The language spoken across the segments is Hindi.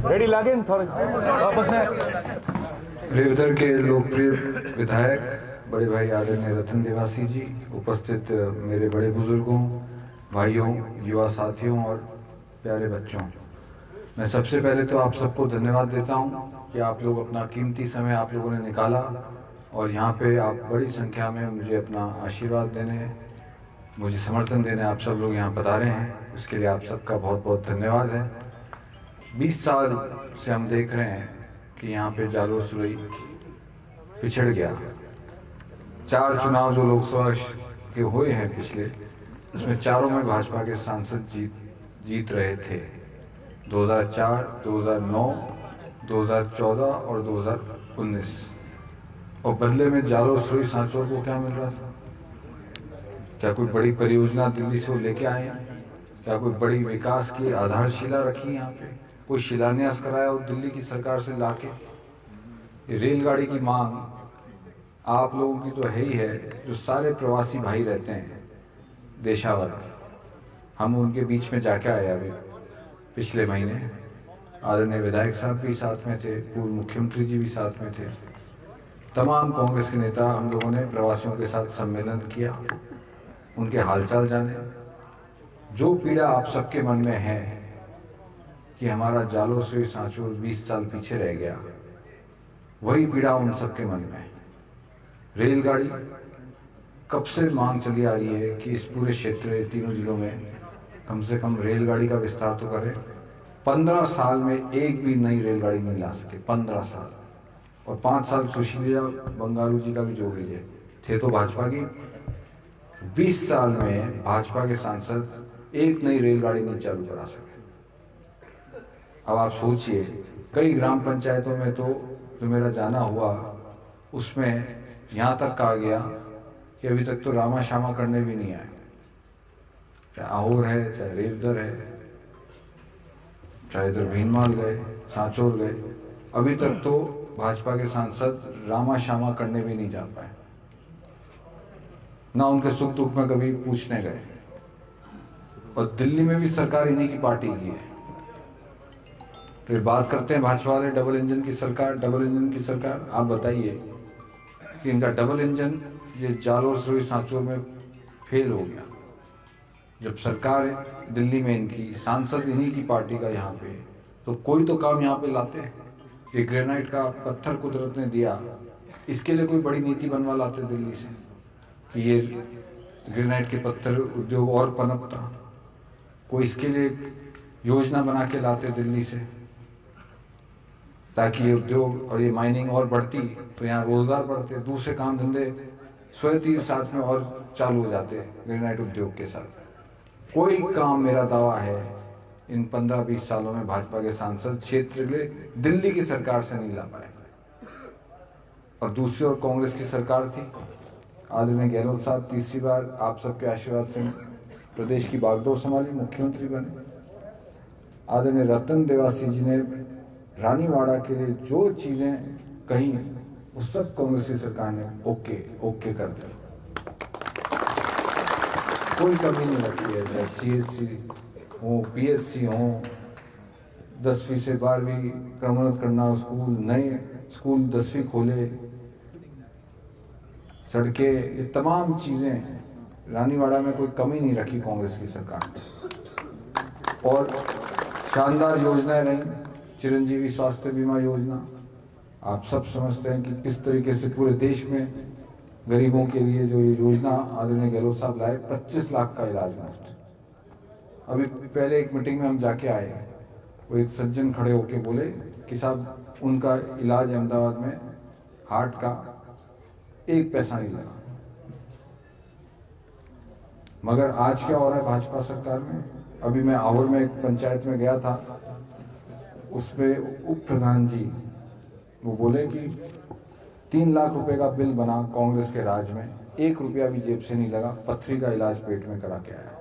रेडी लागे थोड़े वापस है। रेवदर के लोकप्रिय विधायक बड़े भाई आदरणीय रतन देवासी जी, उपस्थित मेरे बड़े बुजुर्गों, भाइयों, युवा साथियों और प्यारे बच्चों, मैं सबसे पहले तो आप सबको धन्यवाद देता हूं कि आप लोग अपना कीमती समय आप लोगों ने निकाला और यहाँ पे आप बड़ी संख्या में मुझे अपना आशीर्वाद देने, मुझे समर्थन देने आप सब लोग यहाँ पधारे हैं। इसके लिए आप सबका बहुत बहुत धन्यवाद है। 20 साल से हम देख रहे हैं कि यहाँ पे जालोर सुरई पिछड़ गया। 4 चुनाव जो लोकसभा के हुए हैं पिछले, उसमें चारों में भाजपा के सांसद जीत रहे थे। 2004, 2009, 2014 और 2019, और बदले में जालोर सुरई सांचौर को क्या मिल रहा था? क्या कोई बड़ी परियोजना दिल्ली से वो लेके आए हैं? क्या कोई बड़ी विकास की आधारशिला रखी यहाँ पे? कोई शिलान्यास कराया हो दिल्ली की सरकार से लाके? रेलगाड़ी की मांग आप लोगों की तो है ही है, जो सारे प्रवासी भाई रहते हैं देशावर, हम उनके बीच में जाके आए अभी पिछले महीने। आदरणीय विधायक साहब भी साथ में थे, पूर्व मुख्यमंत्री जी भी साथ में थे, तमाम कांग्रेस के नेता, हम लोगों ने प्रवासियों के साथ सम्मेलन किया, उनके हालचाल जाने। जो पीड़ा आप सबके मन में है कि हमारा जालोर से सांचौर 20 साल पीछे रह गया, वही पीड़ा उन सबके मन में है। रेलगाड़ी कब से मांग चली आ रही है कि इस पूरे क्षेत्र, तीनों जिलों में कम से कम रेलगाड़ी का विस्तार तो करें। 15 साल में एक भी नई रेलगाड़ी नहीं ला सके, 15 साल। और 5 साल सुशीला बंगारू जी का भी जोड़ लीजिए, थे तो भाजपा की। 20 साल में भाजपा के सांसद एक नई रेलगाड़ी नहीं चालू करा सके। अब आप सोचिए, कई ग्राम पंचायतों में तो जो मेरा जाना हुआ, उसमें यहाँ तक कहा गया कि अभी तक तो रामा शामा करने भी नहीं आए। चाहे आहोर है, चाहे रेवदर है, चाहे इधर भीनमाल गए, सांचौर गए, अभी तक तो भाजपा के सांसद रामा शामा करने भी नहीं जा पाए, ना उनके सुख दुख में कभी पूछने गए। और दिल्ली में भी सरकार इन्हीं की पार्टी की है। फिर बात करते हैं भाजपा वाले डबल इंजन की सरकार, डबल इंजन की सरकार। आप बताइए कि इनका डबल इंजन ये जालोर सुरई सांचौर में फेल हो गया। जब सरकार दिल्ली में इनकी, सांसद इन्हीं की पार्टी का यहाँ पे, तो कोई तो काम यहाँ पे लाते हैं। ये ग्रेनाइट का पत्थर कुदरत ने दिया, इसके लिए कोई बड़ी नीति बनवा लाते दिल्ली से कि ये ग्रेनाइट के पत्थर उद्योग और पनपता। कोई इसके लिए योजना बना के लाते दिल्ली से, ताकि ये उद्योग और ये माइनिंग और बढ़ती तो यहाँ रोजगार बढ़ते, दूसरे काम धंधे स्वयं ही साथ में और चालू हो जाते ग्रेनाइट उद्योग के साथ। कोई काम, मेरा दावा है, इन 15-20 सालों में भाजपा के सांसद क्षेत्र के लिए दिल्ली की सरकार से नहीं ला पाए। और दूसरी ओर कांग्रेस की सरकार थी, आदरणीय गहलोत साहब तीसरी बार आप सबके आशीर्वाद से प्रदेश की बागडोर संभाली, मुख्यमंत्री बने। आदरणीय रतन देवासी जी ने रानीवाड़ा के लिए जो चीजें कही, वो सब कांग्रेस की सरकार ने ओके कर दी। कोई कमी नहीं रखी है, चाहे CHC हो, PHC हो, 10वीं से 12वीं क्रमोन्नत करना स्कूल, नए स्कूल 10वीं खोले, सड़कें, ये तमाम चीजें रानीवाड़ा में कोई कमी नहीं रखी कांग्रेस की सरकार ने। और शानदार योजनाएं रही, चिरंजीवी स्वास्थ्य बीमा योजना। आप सब समझते हैं कि किस तरीके से पूरे देश में गरीबों के लिए जो ये योजना आदरणीय गहलोत साहब लाए, 25 लाख का इलाज मुफ्त। अभी पहले एक मीटिंग में हम जाके आए, वो एक सज्जन खड़े होके बोले कि साहब उनका इलाज अहमदाबाद में हार्ट का 1 पैसा नहीं लगा। मगर आज क्या हो रहा है भाजपा सरकार में? अभी मैं आहोर में एक पंचायत में गया था, उसमें उप प्रधान जी वो बोले कि 3 लाख रुपए का बिल बना कांग्रेस के राज में, 1 रुपया भी जेब से नहीं लगा, पथरी का इलाज पेट में करा के आया,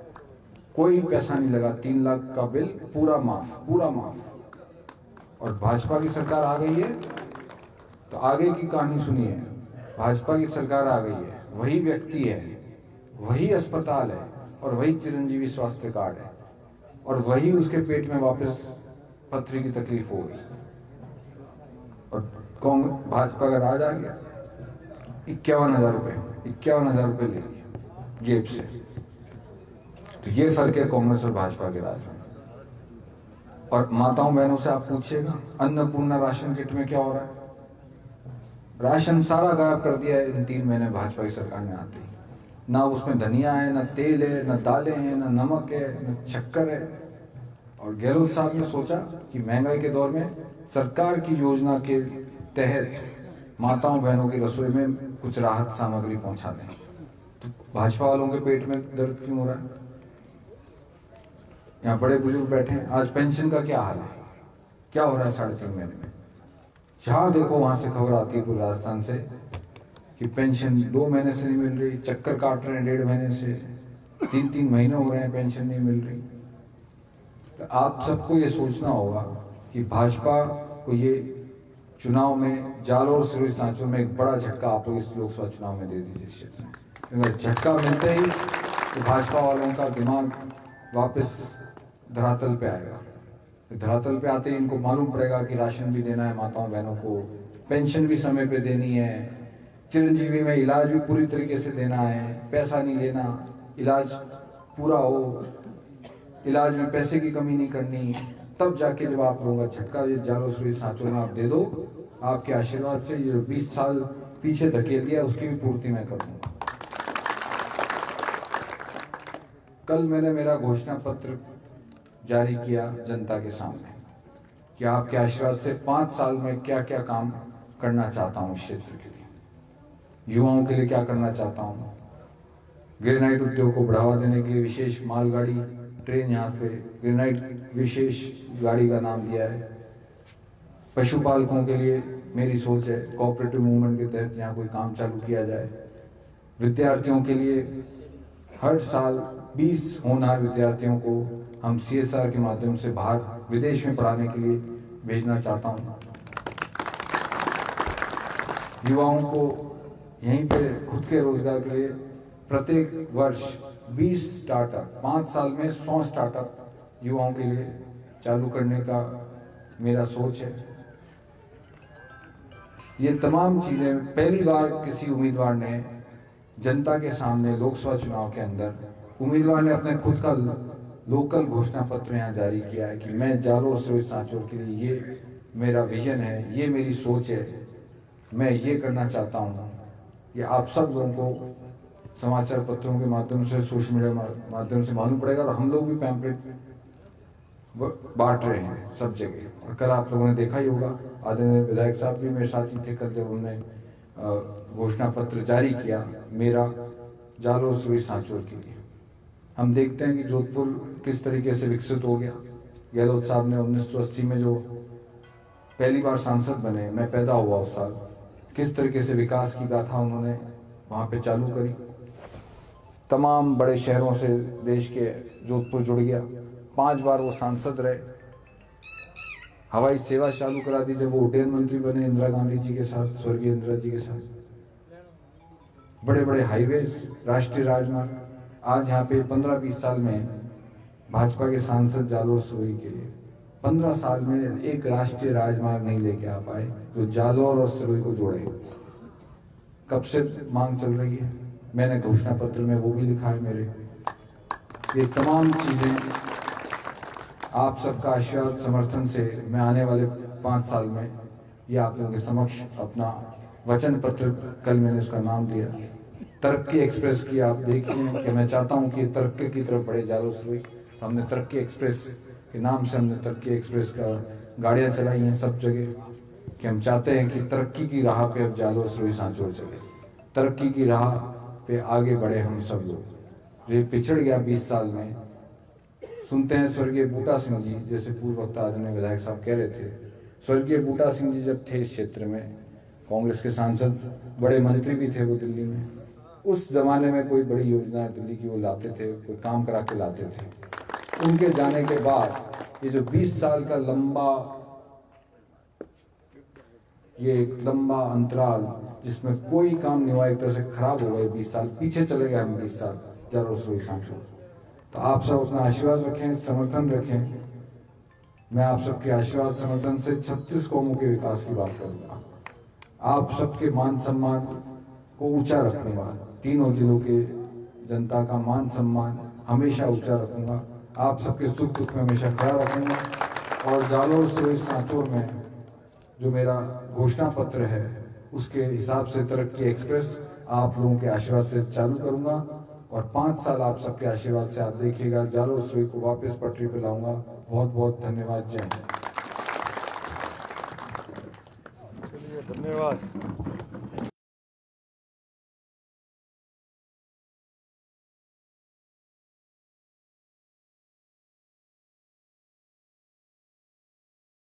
कोई पैसा नहीं लगा, 3 लाख का बिल पूरा माफ। और भाजपा की सरकार आ गई है तो आगे की कहानी सुनिए। भाजपा की सरकार आ गई है, वही व्यक्ति है, वही अस्पताल है, और वही चिरंजीवी स्वास्थ्य कार्ड है, और वही उसके पेट में वापस पथरी की तकलीफ हो गई, और कांग्रेस भाजपा का राज आ गया। 51,000 रुपये ले लिए जेब से। तो ये फर्क है कांग्रेस और भाजपा के राज में। और माताओं बहनों से आप पूछिएगा, अन्नपूर्णा राशन किट में क्या हो रहा है? राशन सारा गायब कर दिया है इन 3 महीने भाजपा की सरकार ने आते ही। ना उसमें धनिया है, ना तेल है, ना दालें हैं, ना नमक है, ना शक्कर है। और गहलोत साहब ने सोचा कि महंगाई के दौर में सरकार की योजना के तहत माताओं बहनों की रसोई में कुछ राहत सामग्री पहुंचा दें। तो भाजपा वालों के पेट में दर्द क्यों हो रहा है? यहाँ बड़े बुजुर्ग बैठे हैं, आज पेंशन का क्या हाल है, क्या हो रहा है 3.5 महीने में? जहां देखो वहां से खबर आती है पूरे राजस्थान से कि पेंशन 2 महीने से नहीं मिल रही, चक्कर काट रहे हैं 1.5 महीने से, 3-3 महीने हो रहे हैं पेंशन नहीं मिल रही। तो आप सबको ये सोचना होगा कि भाजपा को ये चुनाव में जालोर सिरोही सांचौर में एक बड़ा झटका आप लोग इस लोकसभा चुनाव में दे दीजिए क्षेत्र में। क्योंकि झटका मिलते ही तो भाजपा वालों का दिमाग वापस धरातल पे आएगा। धरातल पे आते ही इनको मालूम पड़ेगा कि राशन भी देना है माताओं बहनों को, पेंशन भी समय पे देनी है, चिरंजीवी में इलाज भी पूरी तरीके से देना है, पैसा नहीं लेना, इलाज पूरा हो, इलाज में पैसे की कमी नहीं करनी। तब जाके जब आप लोगों का झटका ये जालोर सिरोही सांचौर में आप दे दो, आपके आशीर्वाद से ये 20 साल पीछे धकेल दिया उसकी भी पूर्ति मैं कर दूंगा। कल मैंने मेरा घोषणा पत्र जारी किया जनता के सामने कि आपके आशीर्वाद से 5 साल में क्या क्या काम करना चाहता हूँ इस क्षेत्र के लिए, युवाओं के लिए क्या करना चाहता हूँ। ग्रेनाइट उद्योग को बढ़ावा देने के लिए विशेष मालगाड़ी ट्रेन यहाँ पे ग्रेनाइट विशेष गाड़ी का नाम दिया है। पशुपालकों के लिए मेरी सोच है कोऑपरेटिव मूवमेंट के तहत यहाँ कोई काम चालू किया जाए। विद्यार्थियों के लिए हर साल 20 होनहार विद्यार्थियों को हम CSR के माध्यम से बाहर विदेश में पढ़ाने के लिए भेजना चाहता हूँ। युवाओं को यहीं पे खुद के रोजगार के लिए प्रत्येक वर्ष 20 स्टार्टअप, 5 साल में 100 स्टार्टअप युवाओं के लिए चालू करने का मेरा सोच है। ये तमाम चीजें पहली बार किसी उम्मीदवार ने जनता के सामने लोकसभा चुनाव के अंदर उम्मीदवार ने अपने खुद का लोकल घोषणा पत्र यहाँ जारी किया है कि मैं जालोर सिरोही सांचौर के लिए ये मेरा विजन है, ये मेरी सोच है, मैं ये करना चाहता हूँ। ये आप सब लोगों को समाचार पत्रों के माध्यम से, सोशल मीडिया माध्यम से मालूम पड़ेगा, और हम लोग भी पैम्पलेट बांट रहे हैं सब जगह। और कल आप लोगों ने देखा ही होगा, आदरणीय विधायक साहब भी मेरे साथ ही थे कल जब उन्होंने घोषणा पत्र जारी किया मेरा जालोर सिरोही सांचौर के लिए। हम देखते हैं कि जोधपुर किस तरीके से विकसित हो गया। गहलोत साहब ने 1980 में जो पहली बार सांसद बने, मैं पैदा हुआ उस साल, किस तरीके से विकास की गाथा उन्होंने वहाँ पे चालू करी। तमाम बड़े शहरों से देश के जोधपुर जुड़ गया। 5 बार वो सांसद रहे। हवाई सेवा चालू करा दी जब वो उड्डयन मंत्री बने इंदिरा गांधी जी के साथ, स्वर्गीय इंदिरा जी के साथ। बड़े बड़े हाईवे, राष्ट्रीय राजमार्ग, आज यहाँ पे 15-20 साल में भाजपा के सांसद जालोर सिरोही के 15 साल में एक राष्ट्रीय राजमार्ग नहीं लेके आ पाए जो जालोर और सिरोही को जोड़े। कब से मांग चल रही है, मैंने घोषणा पत्र में वो भी लिखा है मेरे। ये तमाम चीजें आप सबका आशीर्वाद समर्थन से मैं आने वाले 5 साल में ये आप लोगों के समक्ष अपना वचन पत्र, कल मैंने उसका नाम दिया तरक्की एक्सप्रेस की। आप देखिए कि मैं चाहता हूं कि तरक्की की तरफ बढ़े जालोर सिरोही। हमने तरक्की एक्सप्रेस के नाम से हमने तरक्की एक्सप्रेस का गाड़ियां चलाई हैं सब जगह, कि हम चाहते हैं कि तरक्की की राह पे अब जालोर सिरोही सांचौर चले, तरक्की की राह पे आगे बढ़े हम सब लोग। ये पिछड़ गया 20 साल में। सुनते हैं स्वर्गीय बूटा सिंह जी, जैसे पूर्व वक्ता आदरणीय विधायक साहब कह रहे थे, स्वर्गीय बूटा सिंह जी जब थे इस क्षेत्र में कांग्रेस के सांसद, बड़े मंत्री भी थे वो दिल्ली में, उस जमाने में कोई बड़ी योजना दिल्ली की वो लाते थे, कोई काम करा के लाते थे। उनके जाने के बाद ये जो 20 साल का लंबा अंतराल जिसमें कोई काम नहीं हुआ, एक तरह से खराब हो गए 20 साल, पीछे चले गए हम 20 साल जालोर सिरोही सांचौर। तो आप सब अपना आशीर्वाद रखें, समर्थन रखें। मैं आप सबके आशीर्वाद समर्थन से 36 कौमों के विकास की बात करूंगा। आप सबके मान सम्मान को ऊंचा रखूंगा। तीनों जिलों के जनता का मान सम्मान हमेशा ऊंचा रखूंगा। आप सबके सुख दुख में हमेशा खड़ा रखूंगा। और जालोर से इस सांचौर में जो मेरा घोषणा पत्र है उसके हिसाब से तरक्की एक्सप्रेस आप लोगों के आशीर्वाद से चालू करूंगा। और 5 साल आप सबके आशीर्वाद से आप देखिएगा जालोर सुई को वापस पटरी पे लाऊंगा। बहुत बहुत धन्यवाद। जय हिंद। चलिए, धन्यवाद।